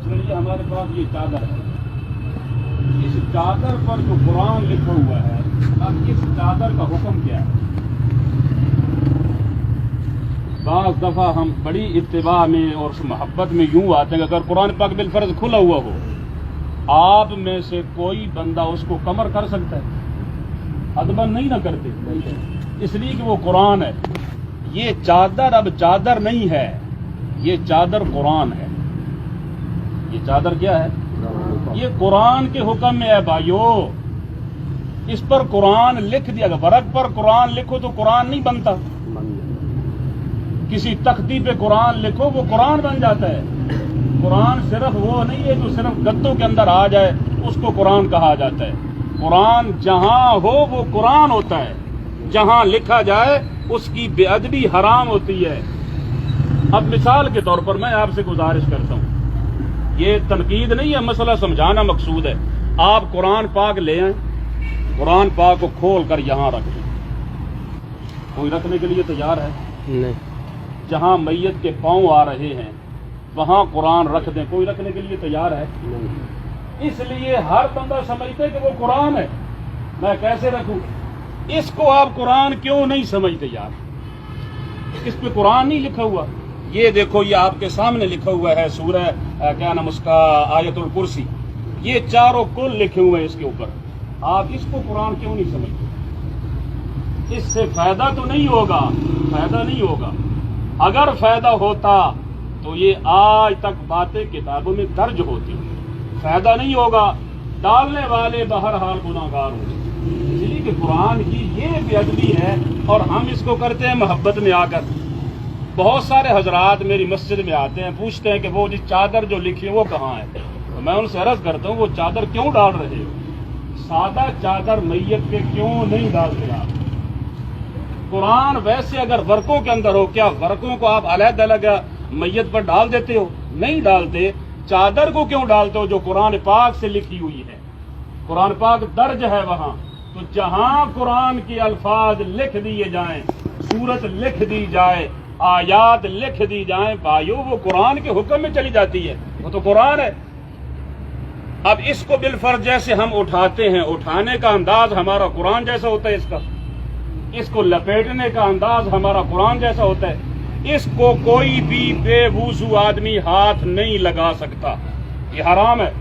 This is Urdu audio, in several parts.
چلیے ہمارے پاس یہ چادر ہے، اس چادر پر جو قرآن لکھا ہوا ہے، اب اس چادر کا حکم کیا ہے؟ بعض دفعہ ہم بڑی اتباع میں اور محبت میں یوں آتے ہیں کہ اگر قرآن پاک بالفرض کھلا ہوا ہو، آپ میں سے کوئی بندہ اس کو کمر کر سکتا ہے؟ ادبا نہیں نہ کرتے، اس لیے کہ وہ قرآن ہے۔ یہ چادر اب چادر نہیں ہے، یہ چادر قرآن ہے۔ یہ چادر کیا ہے؟ یہ قرآن کے حکم میں ہے بھائیو۔ اس پر قرآن لکھ دیا گیا، ورق پر قرآن لکھو تو قرآن نہیں بنتا، کسی تختی پہ قرآن لکھو وہ قرآن بن جاتا ہے۔ قرآن صرف وہ نہیں ہے جو صرف گدوں کے اندر آ جائے اس کو قرآن کہا جاتا ہے۔ قرآن جہاں ہو وہ قرآن ہوتا ہے، جہاں لکھا جائے اس کی بے ادبی حرام ہوتی ہے۔ اب مثال کے طور پر میں آپ سے گزارش کرتا ہوں، یہ تنقید نہیں ہے، مسئلہ سمجھانا مقصود ہے۔ آپ قرآن پاک لے آئیں، قرآن پاک کو کھول کر یہاں رکھ دیں، کوئی رکھنے کے لیے تیار ہے؟ نہیں۔ جہاں میت کے پاؤں آ رہے ہیں وہاں قرآن رکھ دیں، کوئی رکھنے کے لیے تیار ہے؟ اس لیے ہر بندہ سمجھتے کہ وہ قرآن ہے، میں کیسے رکھوں؟ اس کو آپ قرآن کیوں نہیں سمجھتے یار؟ اس پہ قرآن نہیں لکھا ہوا؟ یہ دیکھو، یہ آپ کے سامنے لکھا ہوا ہے سورہ کیا نام اس کا، آیت الکرسی، یہ چاروں کل لکھے ہوئے ہیں اس کے اوپر۔ آپ اس کو قرآن کیوں نہیں سمجھتے؟ اس سے فائدہ تو نہیں ہوگا، فائدہ نہیں ہوگا۔ اگر فائدہ ہوتا تو یہ آج تک باتیں کتابوں میں درج ہوتی، فائدہ نہیں ہوگا، ڈالنے والے بہرحال گناہگار ہوتے۔ اس لیے کہ قرآن کی یہ بے ادبی ہے اور ہم اس کو کرتے ہیں محبت میں آ کر۔ بہت سارے حضرات میری مسجد میں آتے ہیں، پوچھتے ہیں کہ وہ جی چادر جو لکھی ہے وہ کہاں ہے؟ تو میں ان سے عرض کرتا ہوں وہ چادر کیوں ڈال رہے ہو؟ سادہ چادر میت پہ کیوں نہیں ڈالتے آپ؟ قرآن ویسے اگر ورقوں کے اندر ہو، کیا ورقوں کو آپ علیحدہ الگ میت پر ڈال دیتے ہو؟ نہیں ڈالتے۔ چادر کو کیوں ڈالتے ہو جو قرآن پاک سے لکھی ہوئی ہے؟ قرآن پاک درج ہے وہاں، تو جہاں قرآن کے الفاظ لکھ دیے جائیں، سورت لکھ دی جائے، آیات لکھ دی جائیں بھائیو، وہ قرآن کے حکم میں چلی جاتی ہے، وہ تو قرآن ہے۔ اب اس کو بالفرض جیسے ہم اٹھاتے ہیں، اٹھانے کا انداز ہمارا قرآن جیسا ہوتا ہے، اس کو لپیٹنے کا انداز ہمارا قرآن جیسا ہوتا ہے۔ اس کو کوئی بھی بے وضو آدمی ہاتھ نہیں لگا سکتا، یہ حرام ہے۔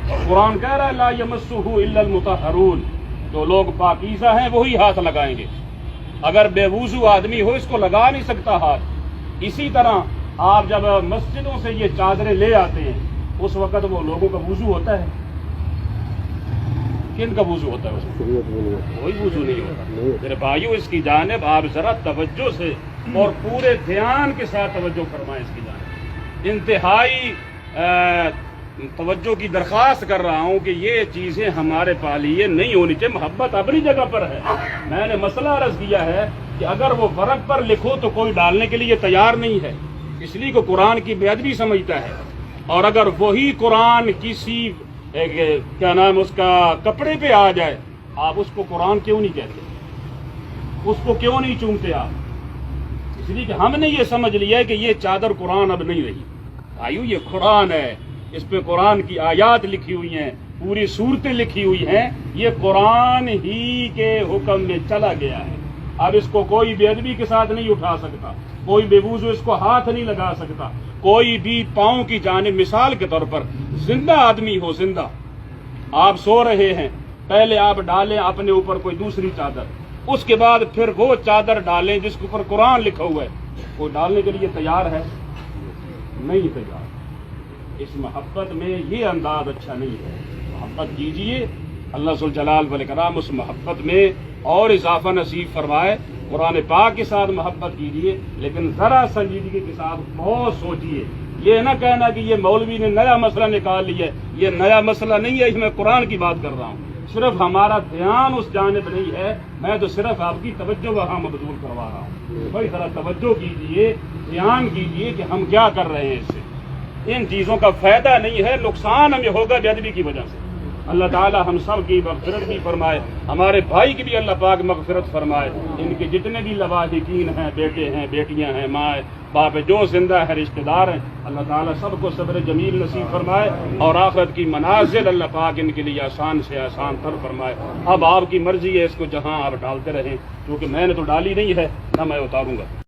اور قرآن کہہ رہا ہے لا یمسہ الا المطہرون، جو لوگ پاکیزہ ہیں وہی ہاتھ لگائیں گے۔ اگر بے وضو آدمی ہو اس کو لگا نہیں سکتا ہاتھ۔ اسی طرح آپ جب مسجدوں سے یہ چادریں لے آتے ہیں اس وقت وہ لوگوں کا وضو ہوتا ہے، کن کا وضو ہوتا ہے؟ کوئی وضو نہیں ہوتا۔ میرے بھائیو اس کی جانب آپ ذرا توجہ سے اور پورے دھیان کے ساتھ توجہ فرمائیں، اس کی جانب انتہائی توجہ کی درخواست کر رہا ہوں کہ یہ چیزیں ہمارے پالیے نہیں ہونی چاہیے۔ محبت اپنی جگہ پر ہے، میں نے مسئلہ عرض کیا ہے کہ اگر وہ ورق پر لکھو تو کوئی ڈالنے کے لیے تیار نہیں ہے، اس لیے کہ قرآن کی بے ادبی سمجھتا ہے۔ اور اگر وہی قرآن کسی کیا نام اس کا کپڑے پہ آ جائے، آپ اس کو قرآن کیوں نہیں کہتے؟ اس کو کیوں نہیں چومتے آپ؟ اس لیے کہ ہم نے یہ سمجھ لیا ہے کہ یہ چادر قرآن اب نہیں رہی۔ بھائیو یہ قرآن ہے، اس پہ قرآن کی آیات لکھی ہوئی ہیں، پوری صورتیں لکھی ہوئی ہیں، یہ قرآن ہی کے حکم میں چلا گیا ہے۔ اب اس کو کوئی بے ادبی کے ساتھ نہیں اٹھا سکتا، کوئی بے وضو اس کو ہاتھ نہیں لگا سکتا، کوئی بھی پاؤں کی جانب، مثال کے طور پر زندہ آدمی ہو، زندہ آپ سو رہے ہیں، پہلے آپ ڈالیں اپنے اوپر کوئی دوسری چادر، اس کے بعد پھر وہ چادر ڈالیں جس کے اوپر قرآن لکھا ہوا ہے، وہ ڈالنے کے لیے تیار ہے؟ نہیں تیار۔ اس محبت میں یہ انداز اچھا نہیں ہے۔ محبت کیجئے، اللہ ذوالجلال والاکرام اس محبت میں اور اضافہ نصیب فرمائے۔ قرآن پاک کے ساتھ محبت کیجئے، لیکن ذرا سنجیدگی کے ساتھ بہت سوچئے۔ یہ نہ کہنا کہ یہ مولوی نے نیا مسئلہ نکال لیا ہے، یہ نیا مسئلہ نہیں ہے، میں قرآن کی بات کر رہا ہوں۔ صرف ہمارا دھیان اس جانب نہیں ہے، میں تو صرف آپ کی توجہ وہاں مبذول کروا رہا ہوں۔ بھائی ذرا توجہ کیجئے، دھیان کیجئے کہ ہم کیا کر رہے ہیں۔ اس سے ان چیزوں کا فائدہ نہیں ہے، نقصان ہمیں ہوگا بے ادبی کی وجہ سے۔ اللہ تعالی ہم سب کی مغفرت بھی فرمائے، ہمارے بھائی کی بھی اللہ پاک مغفرت فرمائے، ان کے جتنے بھی لواحقین ہیں، بیٹے ہیں، بیٹیاں ہیں، ماں باپ جو زندہ ہے رشتہ دار ہیں، اللہ تعالیٰ سب کو صبر جمیل نصیب فرمائے اور آخرت کی منازل اللہ پاک ان کے لیے آسان سے آسان تر فرمائے۔ اب آپ کی مرضی ہے، اس کو جہاں آپ ڈالتے رہیں، کیونکہ میں نے تو ڈالی نہیں ہے، نہ میں اتاروں گا۔